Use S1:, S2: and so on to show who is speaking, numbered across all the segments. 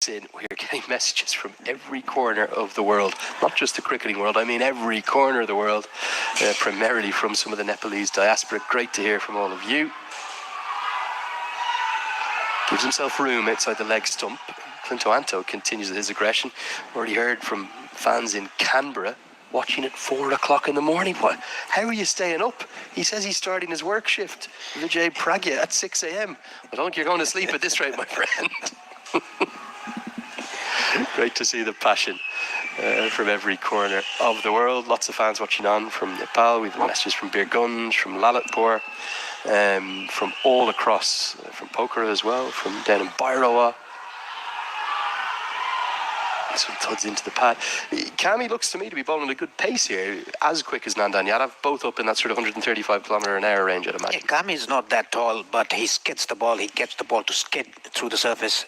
S1: We're getting messages from every corner of the world, not just the cricketing world, I mean every corner of the world, primarily from some of the Nepalese diaspora. Great to hear from all of you. Gives himself room outside the leg stump. Clinto continues his aggression. Already heard from fans in Canberra watching at 4 o'clock in the morning. What? How are you staying up? He says he's starting his work shift, Vijay Pragya, at 6 a.m. I don't think you're going to sleep at this rate, my friend. Great to see the passion from every corner of the world. Lots of fans watching on from Nepal. We've messages from Birgunj, from Lalitpur, from all across, from Pokhara as well, from down in Bairoa. Some thuds into the pad. Kami looks to me to be bowling at a good pace here, as quick as Nandan Yadav, both up in that sort of 135 kilometre an hour range, I'd imagine.
S2: Yeah, Kami is not that tall, but he skids the ball. He gets the ball to skid through the surface,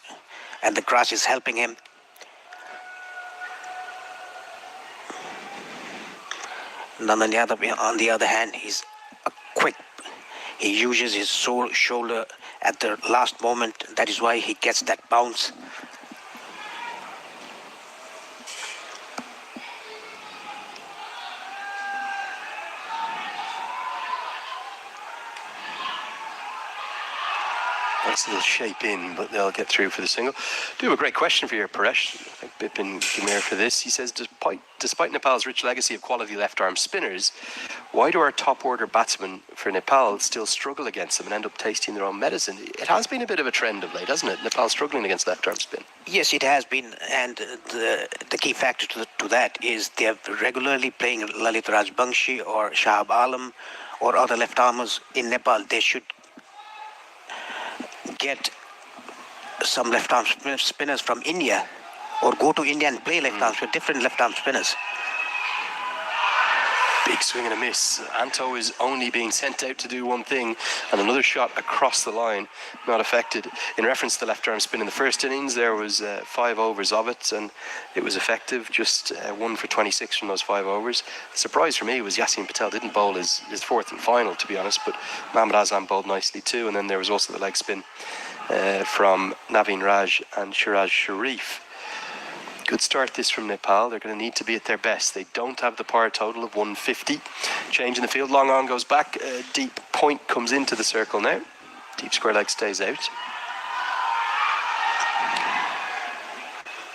S2: and the grass is helping him. Nandan Yadav, on the other hand, he's a quick. He uses his shoulder at the last moment. That is why he gets that bounce.
S1: Nice little shape in, but they'll get through for the single. Do have a great question for you, Paresh. I thank Bipin Gamir for this. He says, despite Nepal's rich legacy of quality left-arm spinners, why do our top-order batsmen for Nepal still struggle against them and end up tasting their own medicine? It has been a bit of a trend of late, hasn't it? Nepal struggling against left-arm spin.
S2: Yes, it has been, and the key factor to that is they're regularly playing Lalit Rajbangshi or Shahab Alam or other left-armers in Nepal. They should get some left-arm spinners from India, or go to India and play left-arms with different left-arm spinners.
S1: Big swing and a miss. Anto is only being sent out to do one thing, and another shot across the line, not affected. In reference to the left-arm spin in the first innings, there was 5 overs of it, and it was effective, just 1 for 26 from those 5 overs. The surprise for me was Yasin Patel didn't bowl his fourth and final, to be honest, but Mohammad Azam bowled nicely too, and then there was also the leg spin from Naveen Raj and Shiraj Sharif. Good start this from Nepal. They're going to need to be at their best. They don't have the power total of 150. Change in the field. Long on goes back. Deep point comes into the circle now. Deep square leg stays out.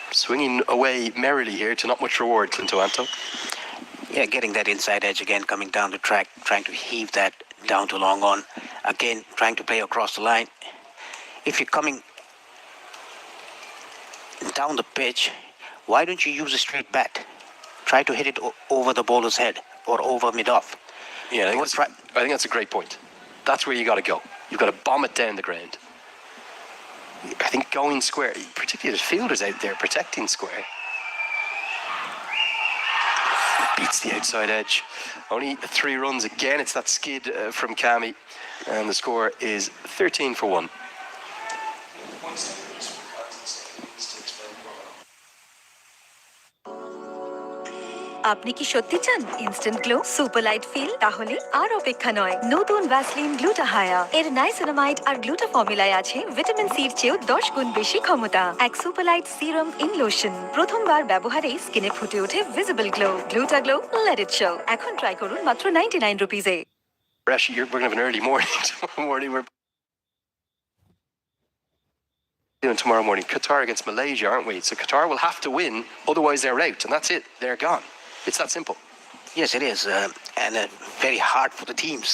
S1: Swinging away merrily here to not much reward, Clinto Anto.
S2: Yeah, getting that inside edge again, coming down the track, trying to heave that down to long on. Again, trying to play across the line. If you're coming down the pitch, why don't you use a straight bat? Try to hit it over the bowler's head or over mid-off.
S1: Yeah, I think that's a great point. That's where you got to go. You've got to bomb it down the ground. I think going square, particularly the fielders out there protecting square, beats the outside edge. Only 3 runs again. It's that skid from Kami, and the score is 13 for 1.
S3: আপনি কি সত্যি চান instant glow super light feel তাহলে আর অপেক্ষা নয় নতুন Vaseline গ্লুটাহায়া এর নাইসিনামাইড আর গ্লুটা ফর্মুলায় আছে ভিটামিন সি এর চেয়েও 10 গুণ বেশি ক্ষমতা এক super light serum in lotion প্রথমবার ব্যবহারেই স্কিনে ফুটে ওঠে visible glow গ্লুটা glow let it show এখন ট্রাই করুন মাত্র 99 রুপিসে
S1: Rashi, we're going to have an early morning tomorrow morning. We're doing tomorrow morning Qatar against Malaysia, aren't we? So Qatar will have to win, otherwise they're out, and that's it. They're gone. It's that simple.
S2: Yes, it is, and very hard for the teams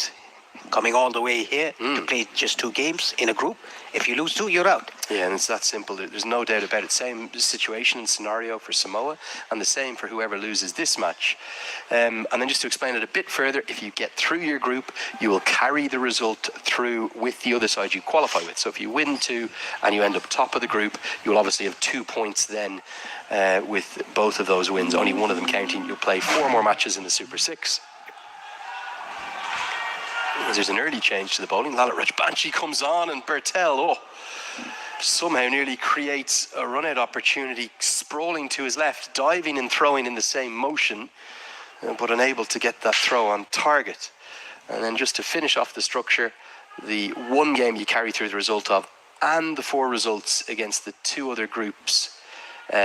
S2: coming all the way here to play just 2 games in a group. If you lose 2, you're out.
S1: Yeah, and it's that simple. There's no doubt about it. Same situation and scenario for Samoa, and the same for whoever loses this match. And then just to explain it a bit further, if you get through your group, you will carry the result through with the other side you qualify with. So if you win 2 and you end up top of the group, you will obviously have 2 points then with both of those wins, only one of them counting. You'll play 4 more matches in the Super 6. There's an early change to the bowling. Lalit Rajbanshi comes on, and Bertel, somehow nearly creates a run-out opportunity, sprawling to his left, diving and throwing in the same motion, but unable to get that throw on target. And then just to finish off the structure, the 1 game you carry through the result of, and the 4 results against the 2 other groups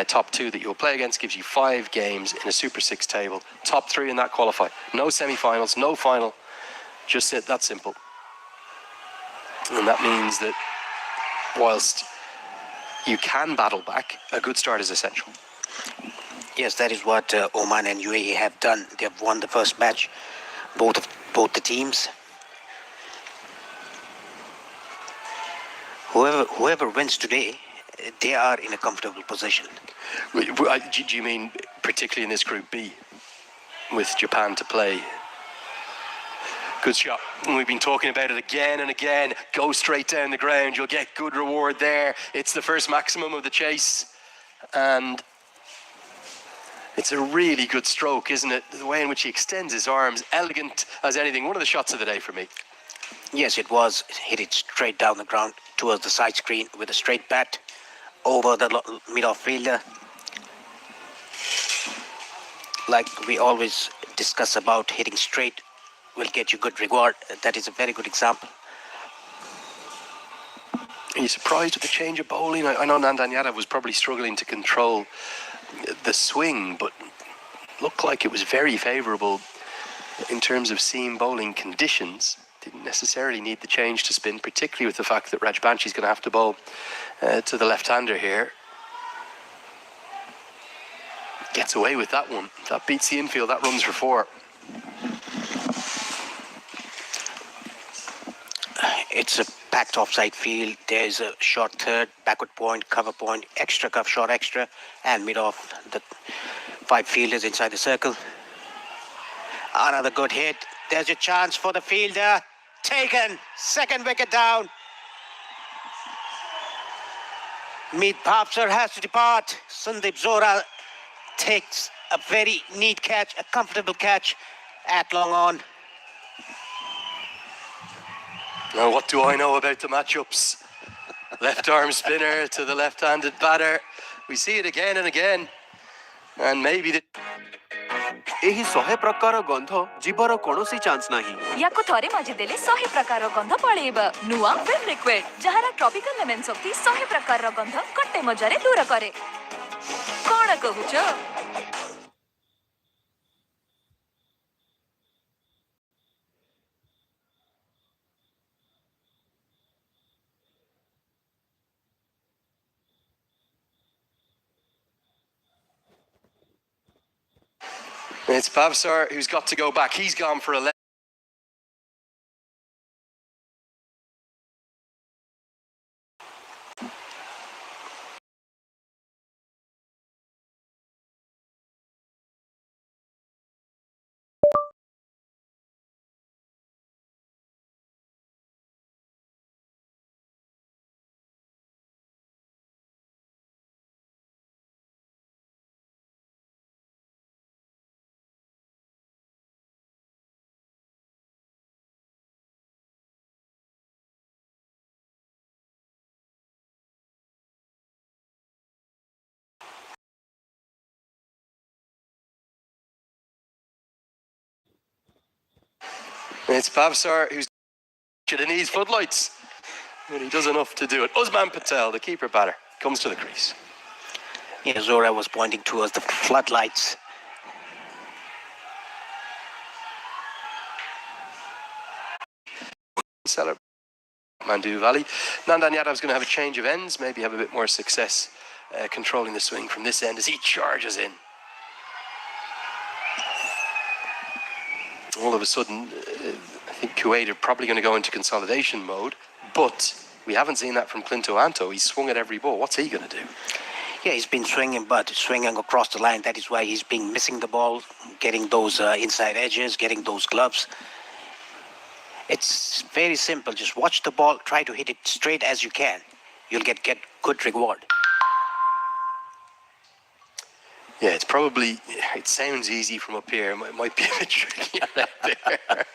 S1: top 2 that you'll play against gives you 5 games in a Super 6 table. Top 3 in that qualify. No semi-finals, no final. Just that simple. And that means that whilst you can battle back, a good start is essential.
S2: Yes, that is what Oman and UAE have done. They have won the first match, both the teams. Whoever wins today, they are in a comfortable position.
S1: Do you mean particularly in this Group B, with Japan to play? Good shot. We've been talking about it again and again. Go straight down the ground. You'll get good reward there. It's the first maximum of the chase. And it's a really good stroke, isn't it? The way in which he extends his arms, elegant as anything. One of the shots of the day for me.
S2: Yes, it was. Hit it straight down the ground towards the side screen with a straight bat over the mid-off fielder. Like we always discuss about, hitting straight will get you good reward. That is a very good example.
S1: Are you surprised with the change of bowling? I know Nandan Yadav was probably struggling to control the swing, but looked like it was very favourable in terms of seam bowling conditions. Didn't necessarily need the change to spin, particularly with the fact that Rajbanshi's going to have to bowl to the left-hander here. Gets away with that one. That beats the infield. That runs for 4.
S2: It's a packed offside field. There's a short third, backward point, cover point, extra cover, short extra, and mid-off. The 5 fielders inside the circle. Another good hit. There's a chance for the fielder. Taken. Second wicket down. Meet Bhavsar has to depart. Sandeep Zora takes a very neat catch, a comfortable catch at long on.
S1: Now, what do I know about the matchups? Left arm spinner to the left-handed batter. We see it again and again. And maybe the...
S4: ଏହି 100 ପ୍ରକାର ଗନ୍ଧ ଯିବାର କୌଣସି chance ନାହିଁ।
S3: ୟାକୁ ଥରେ ମାଜି ଦେଲେ 100 ପ୍ରକାରର ଗନ୍ଧ ପଳେଇବ। ନୂଆ ୱିମ୍ ଲିକ୍ୱିଡ ଯାହାର ଟ୍ରପିକାଲ ଲେମନ ଶକ୍ତି 100 ପ୍ରକାରର ଗନ୍ଧ ଗୋଟେ ମଜାରେ ଦୂର କରେ। କଣ କହୁଛ?
S1: It's Bhavsar who's got to go back. He's gone for 11. It's Bhavsar who's and needs floodlights. But he does enough to do it. Usman Patel, the keeper batter, comes to the crease.
S2: Yeah, Zora was pointing towards the floodlights.
S1: Seller Mandu Valley. Nandan Yadav's going to have a change of ends, maybe have a bit more success controlling the swing from this end as he charges in. All of a sudden, I think Kuwait are probably going to go into consolidation mode, but we haven't seen that from Clinto Anto. He's swung at every ball. What's he going to do?
S2: Yeah, he's been swinging, but swinging across the line. That is why he's been missing the ball, getting those inside edges, getting those gloves. It's very simple. Just watch the ball, try to hit it straight as you can. You'll get good reward.
S1: Yeah, it sounds easy from up here. It might be a bit tricky out there.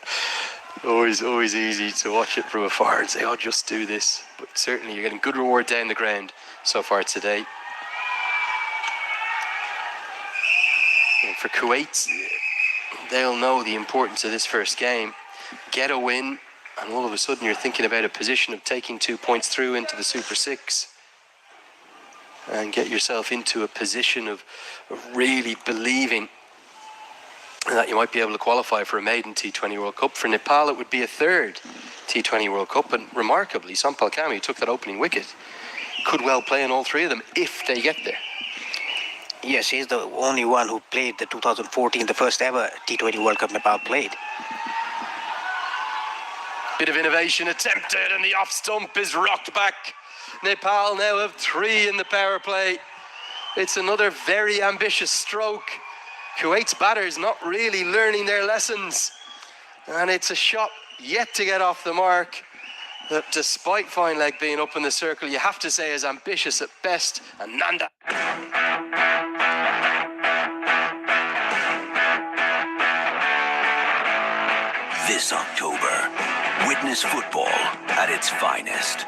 S1: Always easy to watch it from afar and say, oh, just do this. But certainly you're getting good reward down the ground so far today. And for Kuwait, they'll know the importance of this first game. Get a win, and all of a sudden you're thinking about a position of taking 2 points through into the Super 6. and get yourself into a position of really believing that you might be able to qualify for a maiden T20 World Cup. For Nepal, it would be a third T20 World Cup, and remarkably, Sampal Kami, who took that opening wicket, could well play in all three of them if they get there.
S2: Yes, he's the only one who played the 2014, the first ever T20 World Cup Nepal played.
S1: Bit of innovation attempted, and the off stump is rocked back. Nepal now have 3 in the power play. It's another very ambitious stroke. Kuwait's batters not really learning their lessons, and it's a shot yet to get off the mark that, despite fine leg being up in the circle, you have to say is ambitious at best. And Nanda.
S5: This October, witness football at its finest.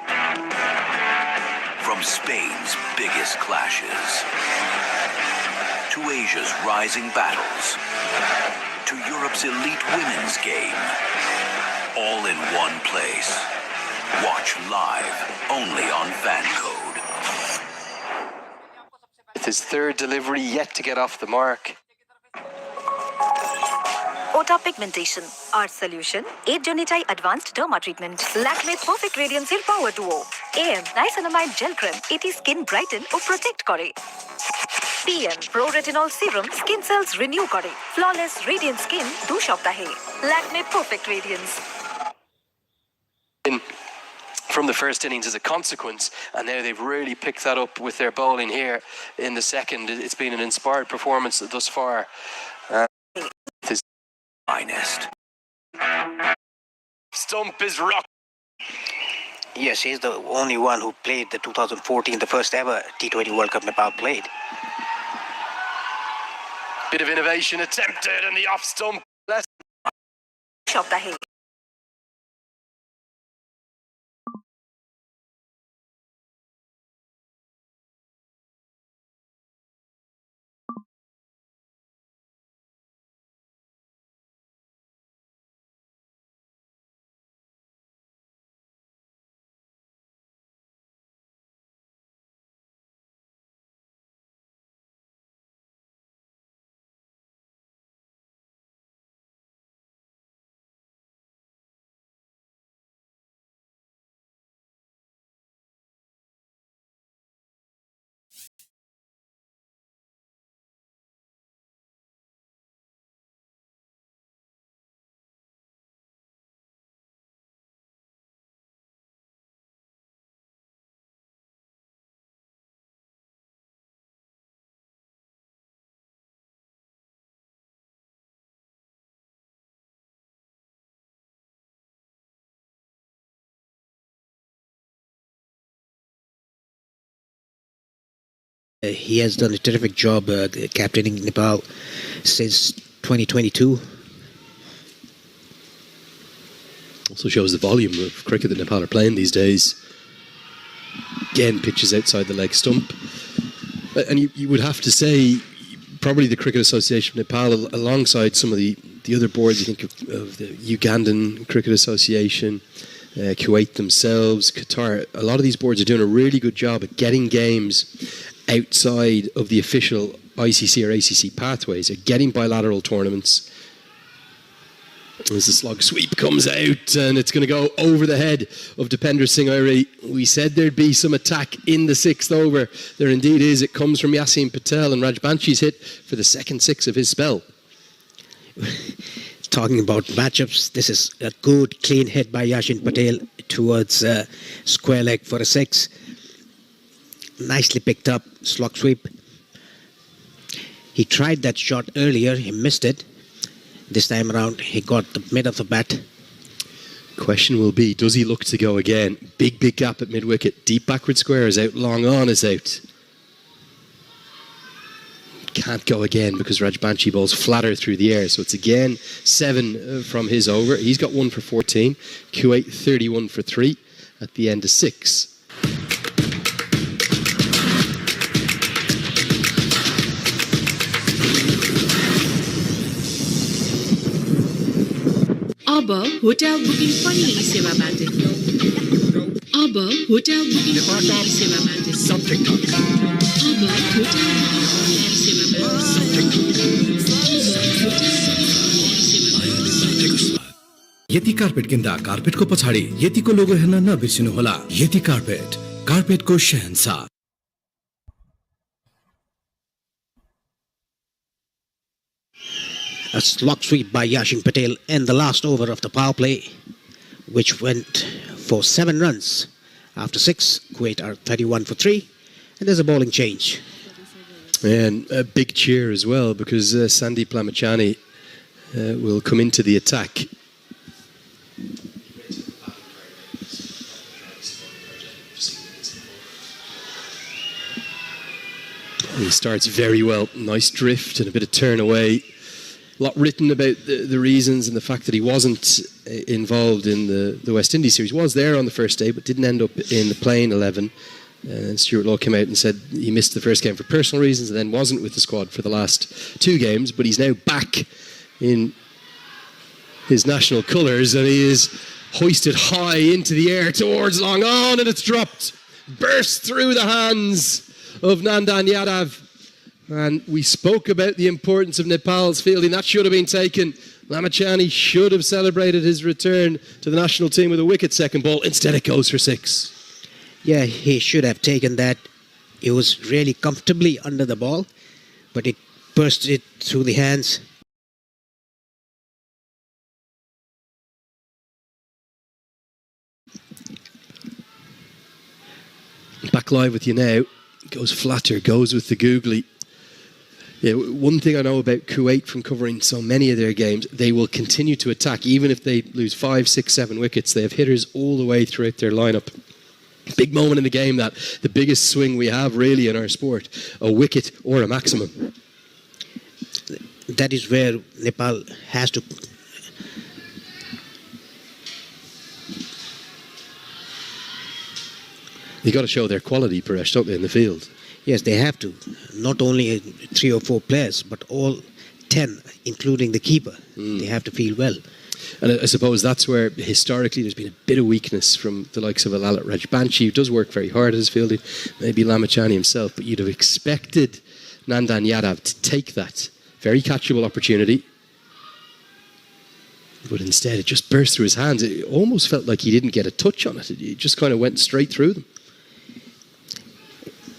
S5: From Spain's biggest clashes, to Asia's rising battles, to Europe's elite women's game, all in one place. Watch live, only on FanCode.
S1: With his third delivery yet to get off the mark.
S3: Ota pigmentation, our solution, 8 Jonitai Advanced Derma Treatment, Lakme Perfect Radiance Power Duo, AM Niacinamide Gel Cream, এটি skin brighten ও protect করে। PM Pro Retinol Serum skin cells renew করে, flawless radiant skin 2 সপ্তাহে, Lakme Perfect Radiance.
S1: From the first innings as a consequence, and now they've really picked that up with their bowling here in the second. It's been an inspired performance thus far.
S5: Finest.
S1: Stump is rocked.
S2: Yes, he's the only one who played the 2014, the first ever T20 World Cup Nepal played.
S1: Bit of innovation attempted, and the off stump.
S3: সপ্তাহে
S6: He has done a terrific job captaining Nepal since 2022.
S7: Also shows the volume of cricket that Nepal are playing these days. Again, pitches outside the leg stump. And you would have to say, probably the Cricket Association of Nepal, alongside some of the other boards, you think of the Ugandan Cricket Association, Kuwait themselves, Qatar, a lot of these boards are doing a really good job at getting games outside of the official ICC or ACC pathways, at getting bilateral tournaments. As the slog sweep comes out, and it's going to go over the head of Dipender Singh Airi. We said there'd be some attack in the sixth over. There indeed is. It comes from Yasin Patel, and Rajbanshi's hit for the second six of his spell.
S6: Talking about matchups, this is a good clean hit by Yasin Patel towards square leg for a six. Nicely picked up, slog sweep. He tried that shot earlier, he missed it. This time around, he got the mid of the bat.
S7: Question will be, does he look to go again? Big gap at mid-wicket. Deep backward square is out, long on is out. Can't go again because Rajbanshi bowls flatter through the air. So it's again 7 from his over. He's got 1 for 14. Kuwait 31 for 3 at the end of 6.
S8: अब hotel booking पनि सेवाबाट अब hotel booking सेवाबाट
S9: Subject.
S8: अब hotel सेवाबाट
S9: यति carpet किन्दा कार्पेटको पछाडि यतिको लोगो हेर्न नबिर्सिनुहोला। यति carpet, कार्पेटको Shahenshah.
S6: A slog sweep by Yashin Patel in the last over of the power play, which went for 7 runs. After 6, Kuwait are 31 for 3, and there's a bowling change.
S7: And a big cheer as well, because Sandeep Lamachani will come into the attack. He starts very well. Nice drift and a bit of turn away. A lot written about the reasons and the fact that he wasn't involved in the West Indies series. He was there on the first day, but didn't end up in the playing 11. And Stuart Law came out and said he missed the first game for personal reasons and then wasn't with the squad for the last 2 games. But he's now back in his national colours, and he is hoisted high into the air towards long on, and it's dropped. Burst through the hands of Nandan Yadav. And we spoke about the importance of Nepal's fielding. That should have been taken. Lamachani should have celebrated his return to the national team with a wicket second ball. Instead it goes for 6.
S6: Yeah, he should have taken that. He was really comfortably under the ball, but it burst it through the hands.
S7: Back live with you now. Goes flatter, goes with the googly. Yeah, one thing I know about Kuwait from covering so many of their games, they will continue to attack even if they lose 5, 6, 7 wickets. They have hitters all the way throughout their lineup. Big moment in the game, that the biggest swing we have really in our sport, a wicket or a maximum.
S6: That is where Nepal has to.
S7: You got to show their quality, Paresh, don't they, in the field?
S6: Yes, they have to. Not only 3 or 4 players, but all 10, including the keeper. They have to feel well.
S7: And I suppose that's where historically there's been a bit of weakness from the likes of Lalit Rajbanshi, who does work very hard at his fielding, maybe Lamachani himself, but you'd have expected Nandan Yadav to take that very catchable opportunity. But instead it just burst through his hands. It almost felt like he didn't get a touch on it. It just kind of went straight through them.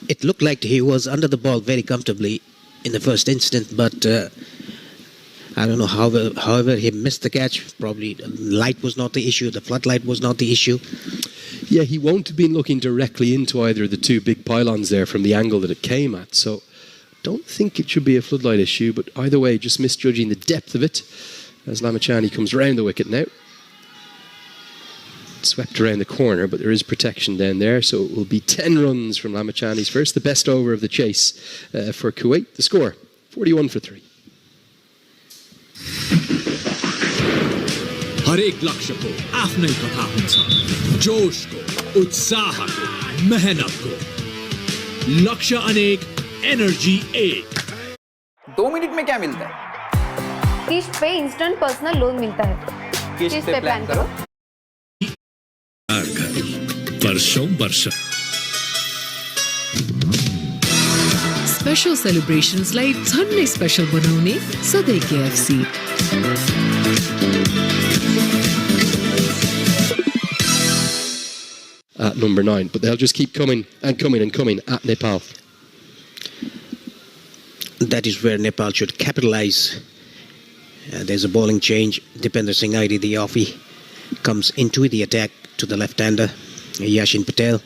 S6: It looked like he was under the ball very comfortably in the first instant, but I don't know, however he missed the catch. Probably the light was not the issue, the floodlight was not the issue.
S7: Yeah, he won't have been looking directly into either of the 2 big pylons there from the angle that it came at, so don't think it should be a floodlight issue, but either way, just misjudging the depth of it as Lamachani comes round the wicket now. Swept around the corner, but there is protection down there, so it will be 10 runs from Lamachani's first, the best over of the chase for Kuwait. The score, 41 for 3.
S10: हरेक लक्ष्यको आफ्नै कथा हुन्छ जोशको उत्साहको मेहनतको लक्ष्य अनेक energy 1
S11: 2 minute में क्या मिलता है
S12: किस्त पे इंस्टेंट पर्सनल लोन मिलता है किस्त पे प्लान करो
S10: वर्षों वर्ष
S8: स्पेशल सेलिब्रेशन्सलाई झन्नै स्पेशल बनाउने सधैँ KFC
S7: At number 9, but they'll just keep coming and coming and coming at Nepal.
S6: That is where Nepal should capitalise. There's a bowling change. Dipender Singh Airi, the offie, comes into the attack to the left-hander, Yashin Patel.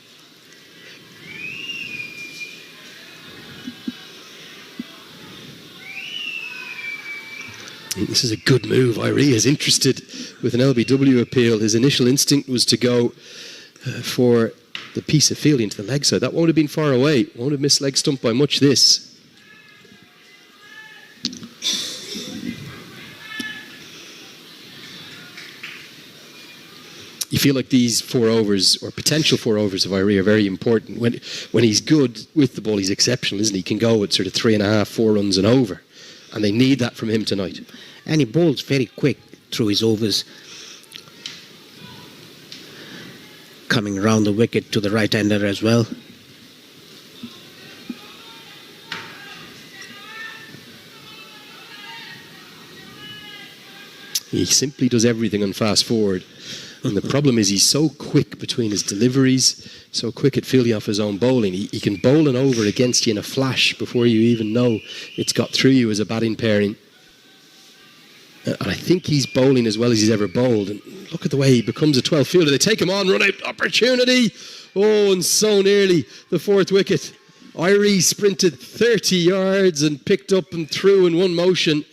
S7: This is a good move. Irie is interested with an LBW appeal. His initial instinct was to go for the piece of fielding to the leg side. That won't have been far away. Won't have missed leg stump by much, this. You feel like these 4 overs, or potential 4 overs of Irie, are very important. When he's good with the ball, he's exceptional, isn't he? He can go at sort of 3.5, 4 runs and over. And they need that from him tonight.
S6: And he bowls very quick through his overs. coming round the wicket to the right-hander as well.
S7: He simply does everything on fast forward. And the problem is he's so quick between his deliveries, so quick at fielding off his own bowling. He can bowl an over against you in a flash before you even know it's got through you as a batting pairing. And I think he's bowling as well as he's ever bowled. And look at the way he becomes a 12th fielder. They take him on, run out, opportunity. Oh, and so nearly the fourth wicket. Irie sprinted 30 yards and picked up and threw in one motion.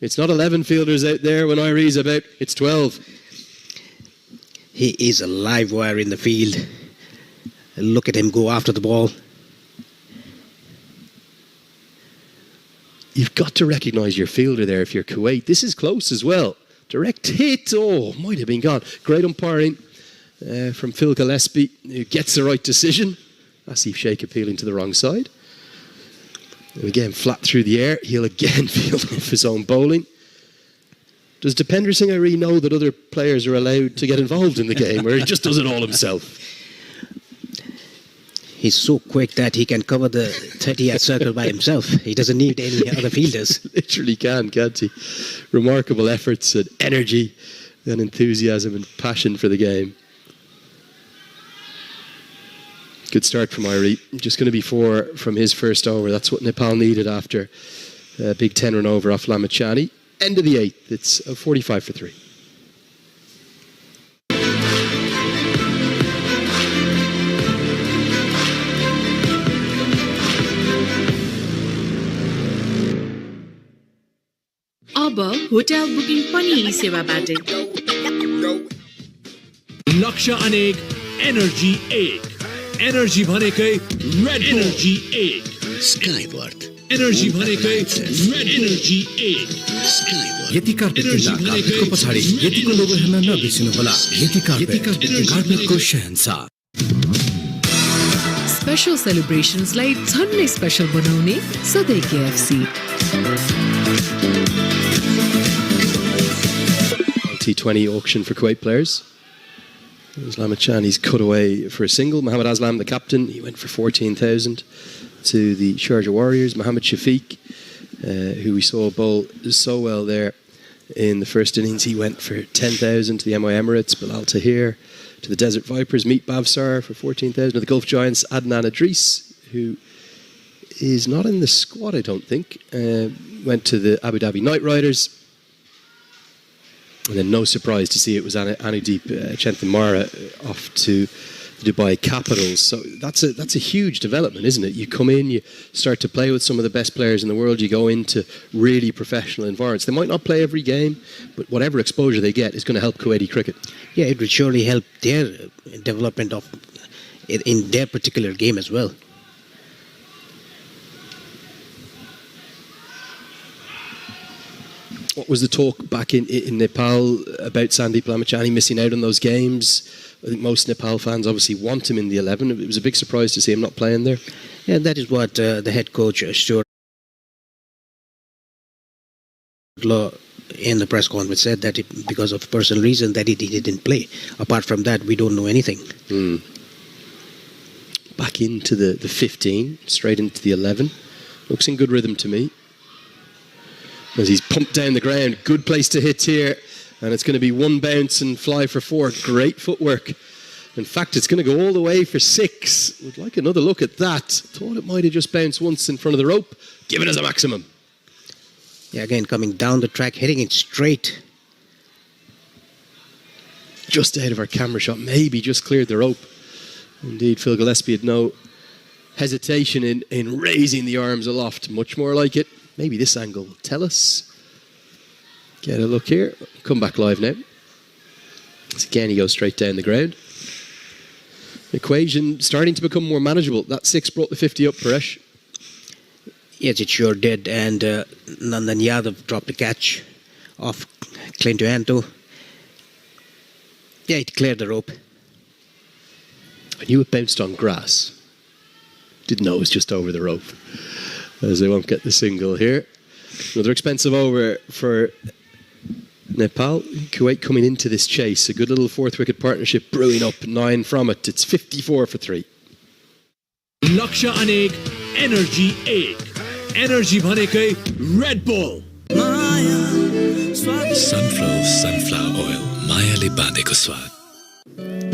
S7: It's not 11 fielders out there when Irie's about, it's 12.
S6: He is a live wire in the field. Look at him go after the ball.
S7: You've got to recognise your fielder there if you're Kuwait. This is close as well. Direct hit. Oh, might have been gone. Great umpiring from Phil Gillespie, who gets the right decision. Asif Sheikh appealing to the wrong side. And again, flat through the air. He'll again field off his own bowling. Does Dipender Singh Irie know that other players are allowed to get involved in the game, or he just does it all himself?
S6: He's so quick that he can cover the 30-yard circle by himself. He doesn't need any other fielders.
S7: Literally can't he? Remarkable efforts and energy and enthusiasm and passion for the game. Good start from Irie. Just going to be 4 from his first over. That's what Nepal needed after a big 10-run over off Lamachani. End of the 8th. It's 45 for 3.
S8: अब hotel booking पनि यी सेवाबाटै
S10: लक्ष्य अनेक energy 1 energy भनेकै red energy 1
S9: स्काईवर्थ
S10: energy भनेकै red energy 1
S9: स्काईवर्थ यति carpet किन्दा कार्पेटको पछाडि यतिको लोगो हेर्न नबिर्सिनुहोला यति कार्पेटको शहंशाह
S8: स्पेशल सेलिब्रेशन्सलाई झन्नै स्पेशल बनाउने सधैँ KFC
S7: T20 auction for Kuwait players. Islam Achani's cut away for a single. Mohammad Aslam, the captain, he went for 14,000 to the Sharjah Warriors. Mohammad Shafiq, who we saw bowl so well there in the first innings, he went for 10,000 to the MI Emirates. Bilal Tahir to the Desert Vipers. Meet Bavsar for 14,000 to the Gulf Giants. Adnan Idris, who is not in the squad, I don't think, went to the Abu Dhabi Knight Riders. And then no surprise to see it was Anudeep Chanthamara off to the Dubai Capitals. So that's a huge development, isn't it? You come in, you start to play with some of the best players in the world, you go into really professional environments. They might not play every game, but whatever exposure they get is going to help Kuwaiti cricket.
S6: Yeah, it would surely help their development in their particular game as well.
S7: What was the talk back in Nepal about Sandeep Lamachani missing out on those games? I think most Nepal fans obviously want him in the 11. It was a big surprise to see him not playing there.
S6: Yeah, that is what the head coach Stuart Law in the press conference said, that because of personal reason that he didn't play. Apart from that, we don't know anything.
S7: Back into the 15, straight into the 11. Looks in good rhythm to me. As he's pumped down the ground, good place to hit here, and it's going to be one bounce and fly for 4. Great footwork. In fact, it's going to go all the way for 6. Would like another look at that. Thought it might have just bounced once in front of the rope. Give it as a maximum.
S6: Yeah, again, coming down the track, hitting it straight.
S7: Just out of our camera shot, maybe just cleared the rope. Indeed, Phil Gillespie had no hesitation in raising the arms aloft. Much more like it. Maybe this angle will tell us. Get a look here. Come back live now. So again, he goes straight down the ground. Equation starting to become more manageable. That 6 brought the 50 up, Paresh.
S6: Yes, it sure did. And Nandan Yadav dropped the catch off Clint Anto. Yeah, it cleared the rope.
S7: I knew it bounced on grass. Didn't know it was just over the rope. As they won't get the single here. Another expensive over for Nepal, Kuwait coming into this chase. A good little fourth wicket partnership brewing up, 9 from it. It's 54 for 3.
S10: लक्ष्य अनेक energy 1 energy भनेकै red bull
S9: sunflower oil मायाले बाँधेको स्वाद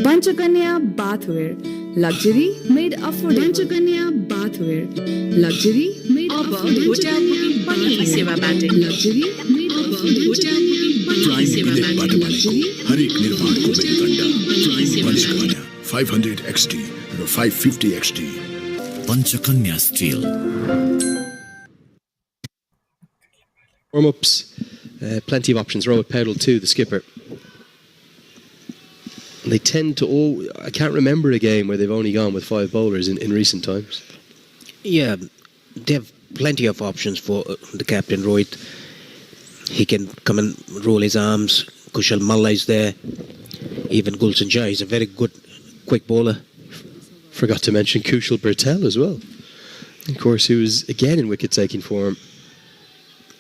S8: Panchakanya bathwear, luxury made affordable. Panchakanya bathwear, luxury made affordable. Hotel booking pani seva bate. Luxury made affordable. Hotel booking pani seva bate. Luxury
S9: हर एक निर्माण को मेरुदण्ड Panchakanya 500 XT र 550 XT Panchakanya steel
S7: Warm-ups, plenty of options. Robert Powell too, the skipper. They tend to I can't remember a game where they've only gone with 5 bowlers in recent times.
S6: Yeah, they have plenty of options for the captain, Rohit. He can come and roll his arms. Kushal Malla is there. Even Gulshan Jha is a very good quick bowler.
S7: Forgot to mention Kushal Bertel as well. Of course, he was again in wicket-taking form.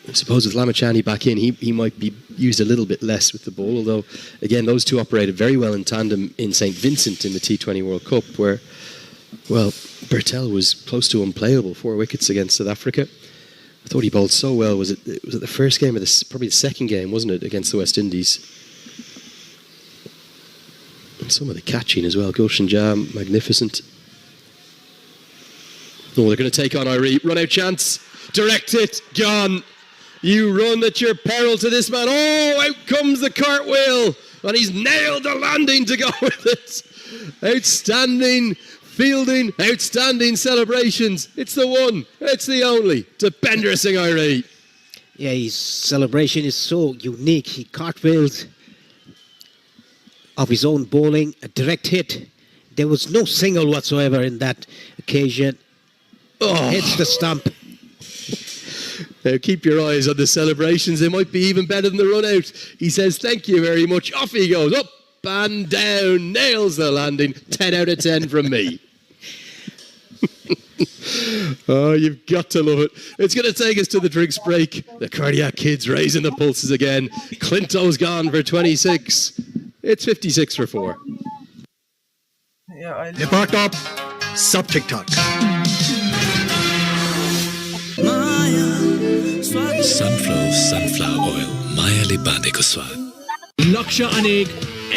S7: I suppose with Lamachani back in, he might be used a little bit less with the ball, although, again, those two operated very well in tandem in St. Vincent in the T20 World Cup, where, well, Bertel was close to unplayable, 4 wickets against South Africa. I thought he bowled so well. Was it the first game, or probably the second game, wasn't it, against the West Indies? And some of the catching as well. Gulshan Jha, magnificent. Oh, they're going to take on Irie. Run-out chance. Direct hit. Gone. You run at your peril to this man. Oh, out comes the cartwheel. And he's nailed the landing to go with it. Outstanding fielding, outstanding celebrations. It's the one, it's the only. To Bender Singh Irie.
S6: Yeah, his celebration is so unique. He cartwheeled of his own bowling, a direct hit. There was no single whatsoever in that occasion. Oh, hits the stump.
S7: Now keep your eyes on the celebrations. They might be even better than the run out. He says, thank you very much. Off he goes. Up and down. Nails the landing. 10 out of 10 from me. Oh, you've got to love it. It's going to take us to the drinks break. The cardiac kids raising the pulses again. Clinto's gone for 26. It's 56 for 4.
S9: Nepal top सब ठीक ठाक sunflower oil मायाले बाँधेको स्वाद
S10: लक्ष्य अनेक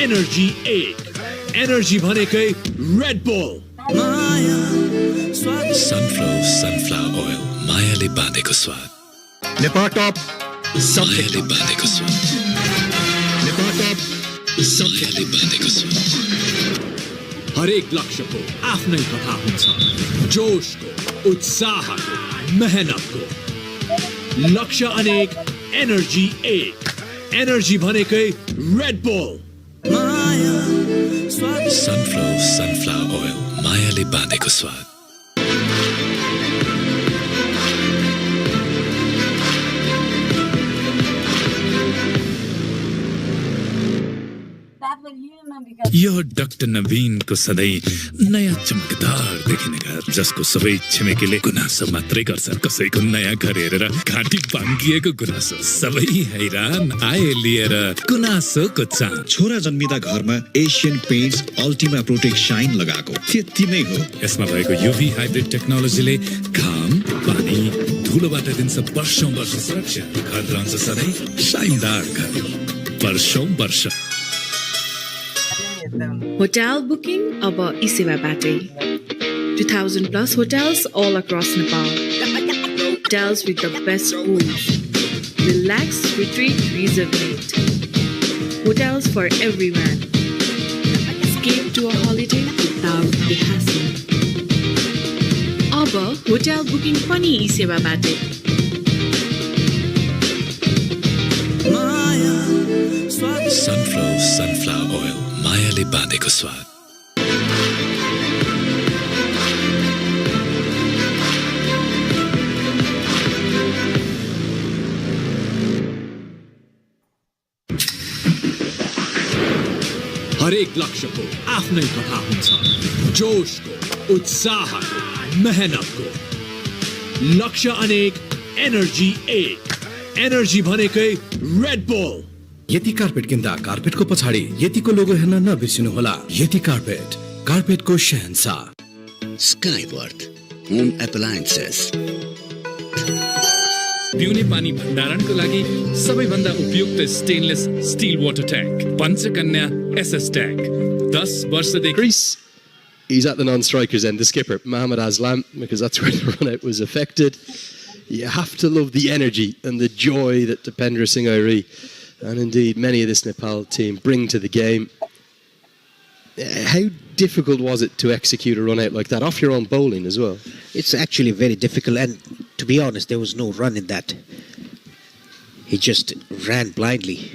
S10: energy 1 energy भनेकै red bull
S9: sunflower oil मायाले बाँधेको स्वाद नेपाल टॉप मायाले बाँधेको स्वाद नेपाल टॉप मायाले बाँधेको स्वाद
S10: हरेक लक्ष्यको आफ्नै कथा हुन्छ जोशको उत्साहको मेहनतको लक्ष्य अनेक एनर्जी 1 एनर्जी भनेकै रेड बुल
S9: सनफ्लावर ओइल मायाले बाँधेको स्वाद
S13: यो डाक्टर नवीनको सधैँ नयाँ चमकदार देखिने घर जसको सबै छिमेकीले गुनासो मात्रै गर्छ कसैको नयाँ घर हेरेर घाँटी बाङ्गिएको गुनासो सबै हैरान आए लिएर गुनासोको चाम
S14: छोरा जन्मिदा घरमा Asian Paints Ultima Protect Shine लगाएको त्यति नै हो
S13: यसमा भएको युभी हाइब्रिड टेक्नोलोजीले घाम पानी धुलोबाट दिन्छ वर्षौं वर्ष सुरक्षा घर रहन्छ सधैँ शाइनदार घर वर्षौं वर्ष
S8: Hotel booking about Isewa Bate. 2,000 plus hotels all across Nepal. Hotels with the best pools. Relax, retreat, rejuvenate. Hotels for everyone. Escape to a holiday without the hassle. Aba hotel booking pani Isewa Bate.
S9: Sunflower oil. मायाले बाँधेको स्वाद
S10: हरेक लक्ष्यको आफ्नै कथा हुन्छ जोशको उत्साहको मेहनतको लक्ष्य अनेक energy 1 energy भनेकै red bull
S9: यति carpet किन्दा कार्पेटको पछाडि यतिको लोगो हेर्न नबिर्सिनु होला। यति कार्पेट, कार्पेटको शहंशाह।
S14: Skyworth Home Appliances.
S13: पिउने पानी भण्डारणको लागि सबैभन्दा उपयुक्त stainless steel water tank Panchakanya SS tank 10 वर्षदेखि
S7: Greece. He's at the non-strikers end, the skipper, Mohamed Aslam, because that's where the run-out was affected. You have to love the energy and the joy that Dipendra Singh Airi and indeed many of this Nepal team bring to the game. How difficult was it to execute a run-out like that, off your own bowling as well?
S6: It's actually very difficult, and to be honest, there was no run in that. He just ran blindly.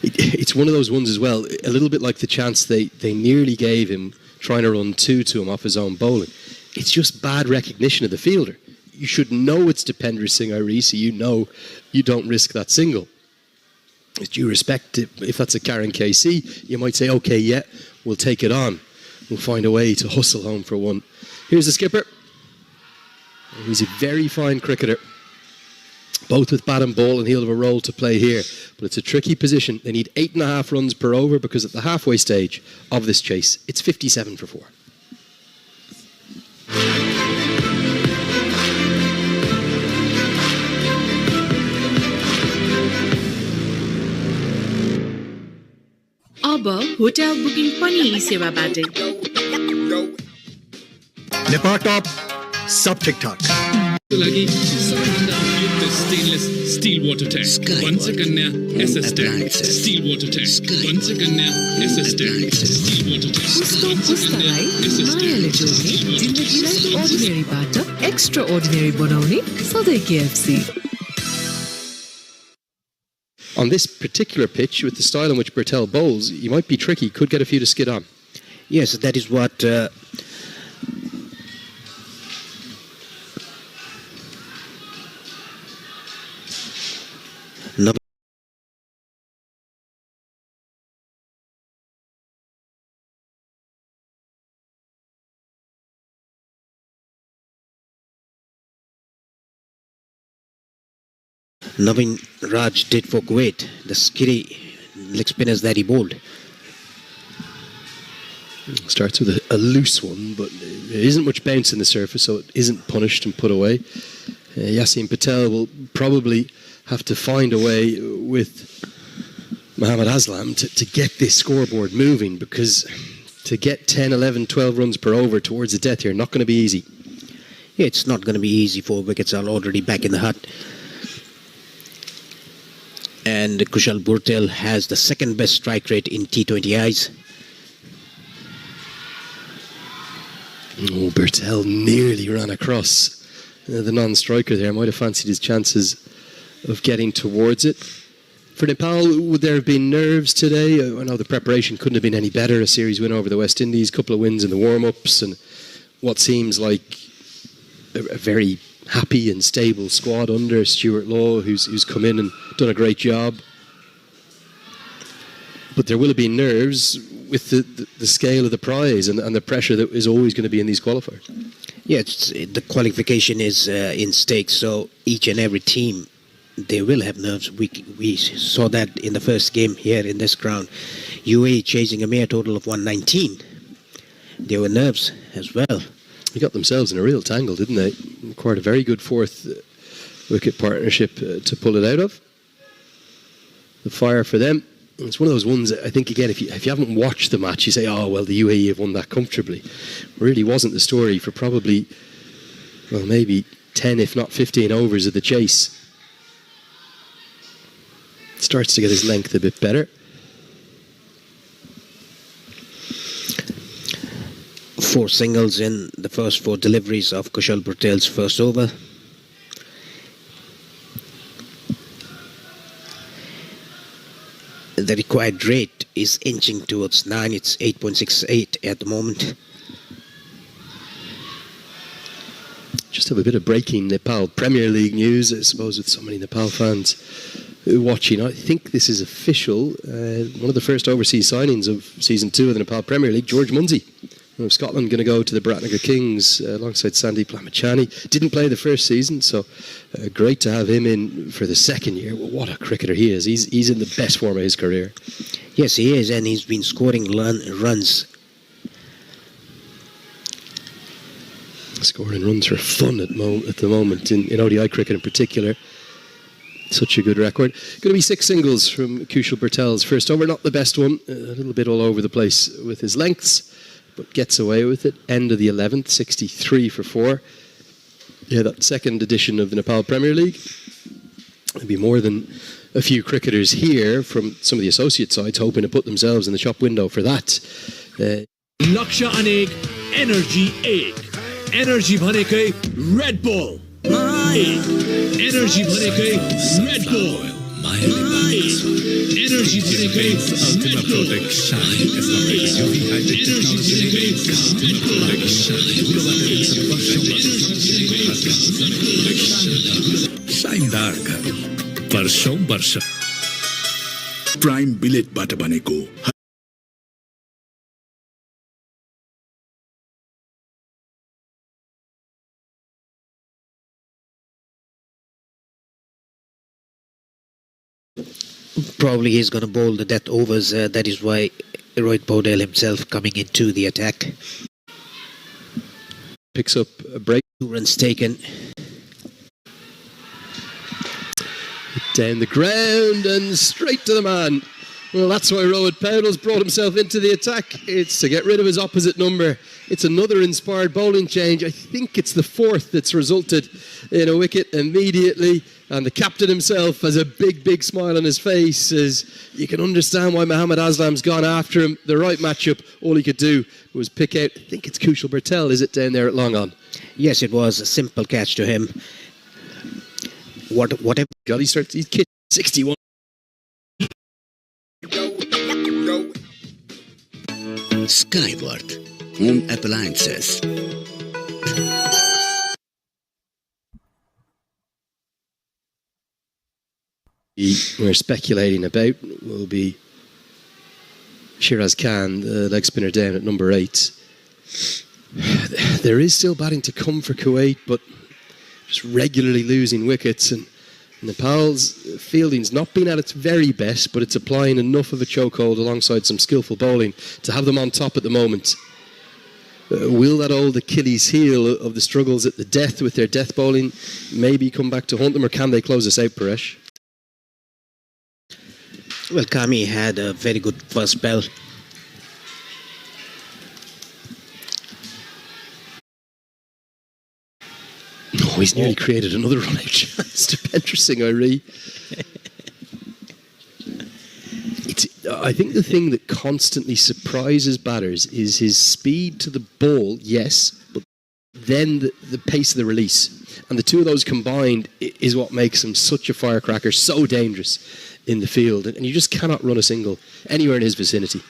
S7: It's one of those ones as well, a little bit like the chance they nearly gave him trying to run two to him off his own bowling. It's just bad recognition of the fielder. You should know it's Dipendra Singh Airi, so you know you don't risk that single. With due respect, if that's a Karen KC, you might say, okay, yeah, we'll take it on. We'll find a way to hustle home for one. Here's the skipper. He's a very fine cricketer, both with bat and ball, and he'll have a role to play here. But it's a tricky position. They need 8.5 runs per over because at the halfway stage of this chase, it's 57 for 4.
S8: अब hotel booking पनि यी सेवाबाटै
S9: नेपाल टप सब ठिकठाक।
S13: लागि सबैभन्दा उपयुक्त stainless steel water tank Panchakanya SS tank steel water tank Panchakanya SS tank steel water tank
S8: पुस्तालाई मायाले जोड्ने जिन्दगीलाई अर्डिनेरीबाट एक्स्ट्रा अर्डिनेरी बनाउने सधैँ KFC.
S7: On this particular pitch, with the style in which Bertel bowls, you might be tricky, could get a few to skid on.
S6: Yes, that is what Navin Raj did for Kuwait, the skiddy leg spinners that he bowled.
S7: Starts with a loose one, but there isn't much bounce in the surface, so it isn't punished and put away. Yasin Patel will probably have to find a way with Mohamed Aslam to get this scoreboard moving, because to get 10, 11, 12 runs per over towards the death here, not going to be easy.
S6: Yeah, it's not going to be easy. 4 wickets are already back in the hut. And Kushal Burtel has the second best strike rate in T20Is.
S7: Oh, Burtel nearly ran across the non-striker there. Might have fancied his chances of getting towards it. For Nepal, would there have been nerves today? I know the preparation couldn't have been any better. A series win over the West Indies, couple of wins in the warm-ups, and what seems like a very happy and stable squad under Stuart Law, who's come in and done a great job. But there will have been nerves with the scale of the prize and the pressure that is always going to be in these qualifiers.
S6: Yeah, the qualification is in stakes, so each and every team, they will have nerves. We saw that in the first game here in this ground. UAE chasing a mere total of 119. There were nerves as well.
S7: They got themselves in a real tangle, didn't they? Quite a very good fourth wicket partnership to pull it out of. The fire for them. It's one of those ones, I think, again, if you haven't watched the match, you say, oh, well, the UAE have won that comfortably. It really wasn't the story for probably, well, maybe 10, if not 15 overs of the chase. Starts to get his length a bit better.
S6: 4 singles in the first 4 deliveries of Kushal Burtel's first over. The required rate is inching towards 9. It's 8.68 at the moment.
S7: Just have a bit of breaking Nepal Premier League news, I suppose, with so many Nepal fans watching. I think this is official. One of the first overseas signings of Season 2 of the Nepal Premier League, George Munsey, Scotland going to go to the Bratnagar Kings alongside Sandeep Lamachani. Didn't play the first season, so great to have him in for the second year. Well, what a cricketer he is. He's in the best form of his career.
S6: Yes, he is, and he's been scoring runs.
S7: Scoring runs for fun at the moment, in ODI cricket in particular. Such a good record. Going to be 6 singles from Kushal Bertel's first over. Not the best one, a little bit all over the place with his lengths, but gets away with it. End of the 11th, 63 for 4. Yeah, that second edition of the Nepal Premier League. There'll be more than a few cricketers here from some of the associate sides hoping to put themselves in the shop window for that.
S10: Laksha Anek, Energy 8. Energy भनेकै Red Bull. Energy भनेकै Red Bull. Energy भनेकै
S13: Ultima Protect Shine. शानदार घर वर्षौं वर्ष
S9: prime बिलेटबाट बनेको
S6: Probably he's going to bowl the death overs. That is why Rohit Paudel himself coming into the attack.
S7: Picks up a break.
S6: 2 runs taken.
S7: Down the ground and straight to the man. Well, that's why Rohit Paudel's brought himself into the attack. It's to get rid of his opposite number. It's another inspired bowling change. I think it's the 4th that's resulted in a wicket immediately. And the captain himself has a big, big smile on his face as you can understand why Mohammad Aslam's gone after him. The right matchup, all he could do was pick out, I think it's Kushal Bertel, is it, down there at long on?
S6: Yes, it was a simple catch to him. Whatever.
S7: God, he's kicked 61.
S9: Skyworth Home Appliances.
S7: We're speculating about will be Shiraz Khan, the leg spinner, down at number 8. There is still batting to come for Kuwait, but just regularly losing wickets, and Nepal's fielding's not been at its very best, but it's applying enough of a chokehold alongside some skillful bowling to have them on top at the moment. Will that old Achilles heel of the struggles at the death with their death bowling maybe come back to haunt them, or can they close us out, Paresh?
S6: Well, Kami had a very good first spell.
S7: Oh, he's nearly created another run-out chance to Pendra Singh Iree. I think the thing that constantly surprises batters is his speed to the ball, yes, but then the pace of the release. And the two of those combined is what makes him such a firecracker, so dangerous in the field. And you just cannot run a single anywhere in his vicinity.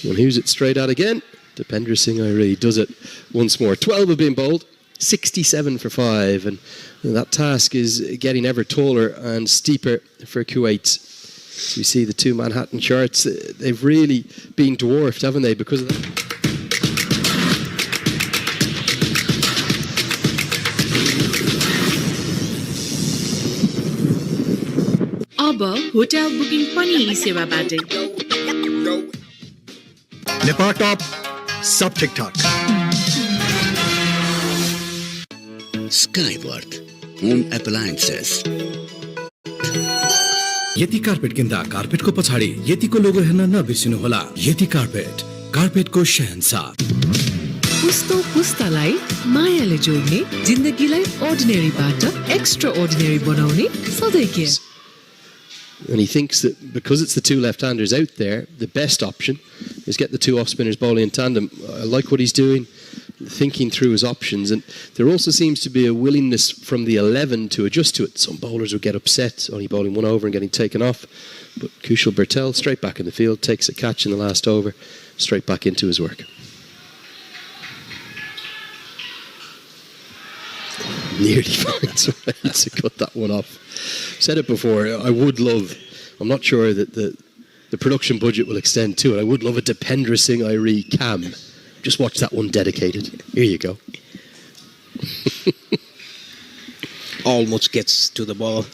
S7: And who's it straight at again? Pendra Singh Iree does it once more. 12 have been bowled, 67 for 5. And that task is getting ever taller and steeper for Kuwait. So we see the two Manhattan charts. They've really been dwarfed, haven't they, because of that?
S8: अब hotel booking पनि यी सेवाबाटै
S9: नेपाल टप सब ठीक ठाक Skyworth Home Appliances.
S15: यति carpet किन्दा कार्पेटको पछाडि यतिको लोगो हेर्न नबिर्सिनु होला। यति कार्पेट, कार्पेटको शहंशाह।
S8: पुस्तो पुस्तालाई मायाले जोड्ने, जिन्दगीलाई अर्डिनरीबाट एक्स्ट्रा अर्डिनरी बनाउने सधैँ।
S7: And he thinks that because it's the two left-handers out there, the best option is get the two off-spinners bowling in tandem. I like what he's doing, thinking through his options. And there also seems to be a willingness from the 11 to adjust to it. Some bowlers would get upset, only bowling one over and getting taken off. But Kushal Bertel, straight back in the field, takes a catch in the last over, straight back into his work. Nearly finds a way to cut that one off. Said it before, I would love, I'm not sure that the production budget will extend too. And I would love a Dependra Singh Irie cam. Just watch that one dedicated. Here you go.
S6: Almost gets to the ball.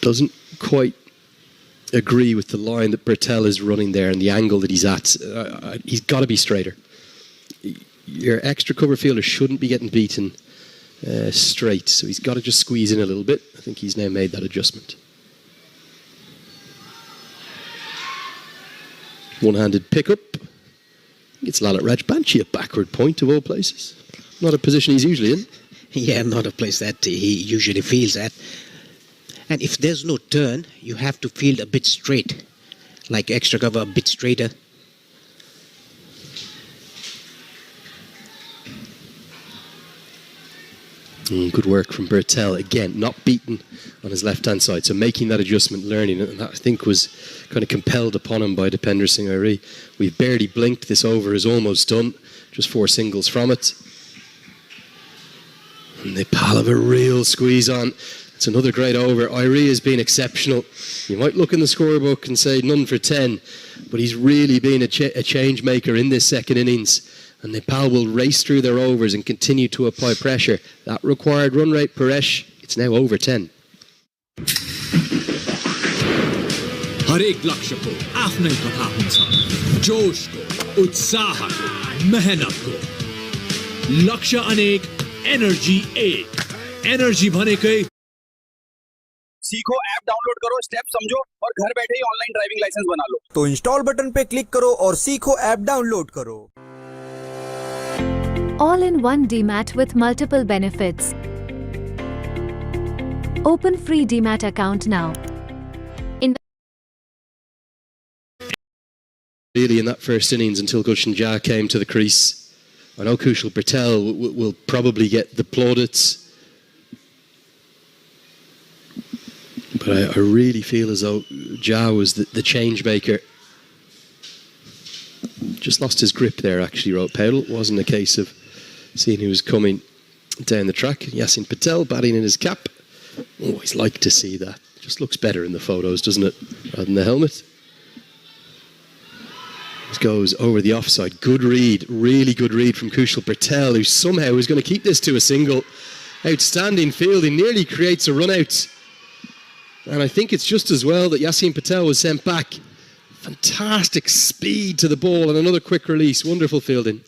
S7: Doesn't quite agree with the line that Bertel is running there and the angle that he's at. He's got to be straighter. Your extra cover fielder shouldn't be getting beaten straight, so he's got to just squeeze in a little bit. I think he's now made that adjustment. One-handed pickup. It's Lalit Rajbanshi, a backward point of all places. Not a position he's usually in.
S6: Yeah, not a place that he usually fields at. And if there's no turn, you have to field a bit straight, like extra cover a bit straighter.
S7: Good work from Bertel. Again, not beaten on his left-hand side. So making that adjustment, learning it, and that I think was kind of compelled upon him by Dependra Singh Irie. We've barely blinked. This over is almost done. Just 4 singles from it. And Nepal have a real squeeze on. It's another great over. Irie has been exceptional. You might look in the scorebook and say none for 10, but he's really been a change maker in this second innings. And Nepal will race through their overs and continue to apply pressure. That required run rate, Paresh, it's now over 10.
S10: हरेक लक्ष्य को आफ्नै कथा हुन्छ जोशको उत्साहको मेहनतको लक्ष्य अनेक energy एक energy भनेकै
S11: सीखो ऐप डाउनलोड करो स्टेप समझो और घर बैठे ही ऑनलाइन ड्राइविंग लाइसेंस बना लो तो इंस्टॉल बटन पे क्लिक करो और सीखो ऐप डाउनलोड करो
S3: All-in-one DMAT with multiple benefits. Open free DMAT account now.
S7: Really in that first innings until Gulshan Jah came to the crease. I know Kushal Patel will probably get the plaudits. But I really feel as though Jah was the change maker. Just lost his grip there actually, wrote Powell. It wasn't a case of seeing who was coming down the track. Yasin Patel batting in his cap. Always like to see that. Just looks better in the photos, doesn't it? Rather than the helmet. This goes over the offside. Good read, really good read from Kushal Patel, who somehow is going to keep this to a single. Outstanding fielding, nearly creates a run out. And I think it's just as well that Yasin Patel was sent back. Fantastic speed to the ball and another quick release. Wonderful fielding.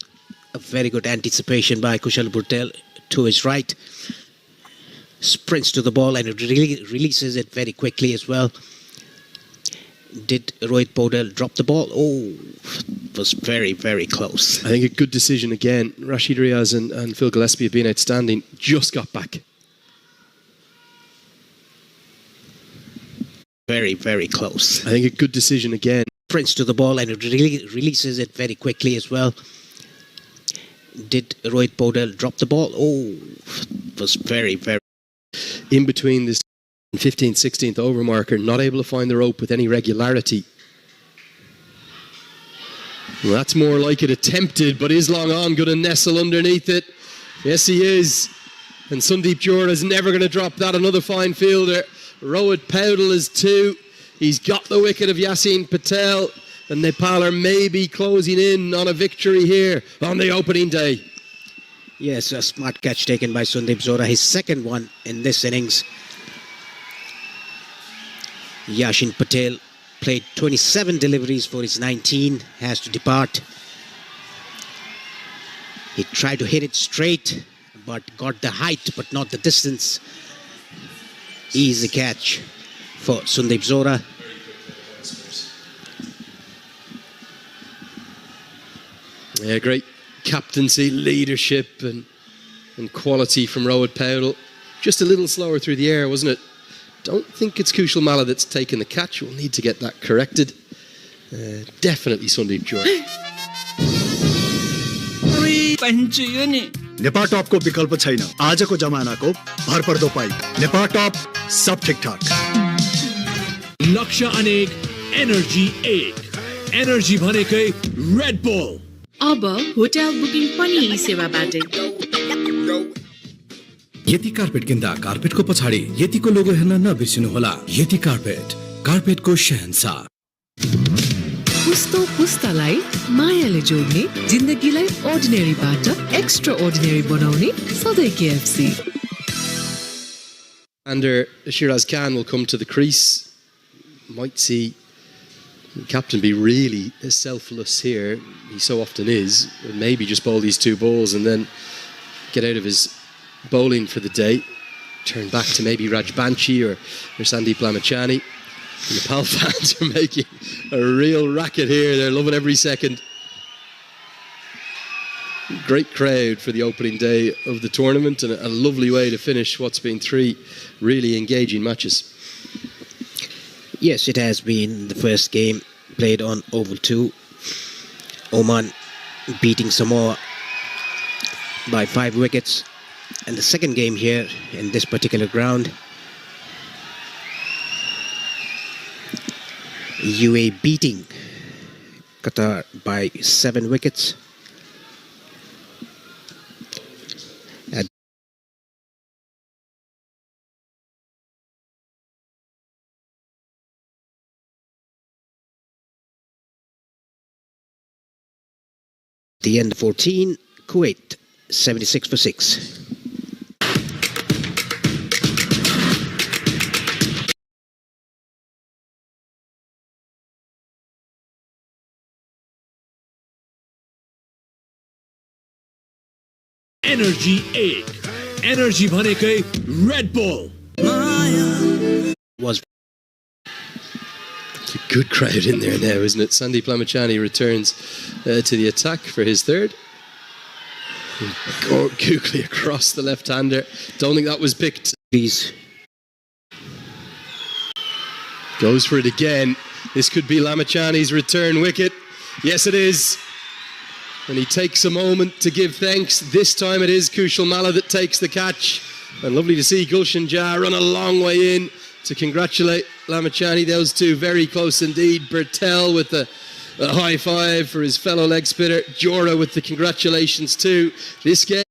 S6: A very good anticipation by Kushal Patel to his right. Sprints to the ball and releases it very quickly as well. Did Rohit Paudel drop the ball? Oh, it was very, very close.
S7: I think a good decision again. Rashid Riaz and Phil Gillespie have been outstanding. Just got back.
S6: Very, very close.
S7: I think a good decision again.
S6: Sprints to the ball and releases it very quickly as well. Did Rohit Paudel drop the ball? Oh, it was very, very...
S7: In between this 15th, 16th over marker, not able to find the rope with any regularity. Well, that's more like it attempted, but is long on going to nestle underneath it. Yes, he is. And Sundeep Jura is never going to drop that. Another fine fielder. Rohit Paudel is 2. He's got the wicket of Yasin Patel. And Nepal are maybe closing in on a victory here on the opening day.
S6: Yes, a smart catch taken by Sundeep Jura, his second one in this innings. Yasin Patel played 27 deliveries for his 19, has to depart. He tried to hit it straight, but got the height, but not the distance. Easy catch for Sundeep Jura.
S7: Yeah, great captaincy, leadership and quality from Rohit Paudel. Just a little slower through the air, wasn't it? Don't think it's Kushal Malla that's taken the catch. We'll need to get that corrected. Definitely Sundeep Jura.
S9: Nepal top को विकल्प छैन आजको जमानाको भरपर्दो pipe Nepal top सब ठीकठाक
S10: लक्ष्य अनेक energy एक एनर्जी भनेकै रेड बुल
S8: अब होटल बुकिङ पनि यी सेवाबाटै
S15: यति कार्पेट किन्दा कार्पेटको पछाडि यतिको लोगो हेर्न नबिर्सिनुहोला। यति कार्पेट, कार्पेटको शहंशाह।
S8: पुस्तो पुस्तालाई मायाले जोड्ने, जिन्दगीलाई अर्डिनेरीबाट एक्स्ट्रा अर्डिनेरी बनाउने सधैँ KFC.
S7: Under Shiraz Khan will come to the crease. Might see the captain be really selfless here. He so often is. Maybe just bowl these two balls and then get out of his bowling for the day. Turn back to maybe Rajbanshi or Sandeep Lamachani. The Nepal fans are making a real racket here. They're loving every second. Great crowd for the opening day of the tournament and a lovely way to finish what's been three really engaging matches.
S6: Yes, it has been the first game played on Oval 2. Oman beating Samoa by 5 wickets. And the second game here in this particular ground, UAE beating Qatar by 7 wickets. At the end 14, Kuwait 76 for 6.
S10: Energy 8. Energy भनेकै Red Bull.
S6: Was
S7: It's a good crowd in there now, isn't it? Sandeep Lamachani returns to the attack for his third. Googly across the left-hander. Don't think that was picked.
S6: Please.
S7: Goes for it again. This could be Lamachani's return wicket. Yes, it is. And he takes a moment to give thanks. This time it is Kushal Malla that takes the catch. And lovely to see Gulshan Jah run a long way in to congratulate Lamachani. Those two very close indeed. Bertel with a high five for his fellow leg spinner. Jora with the congratulations too. This game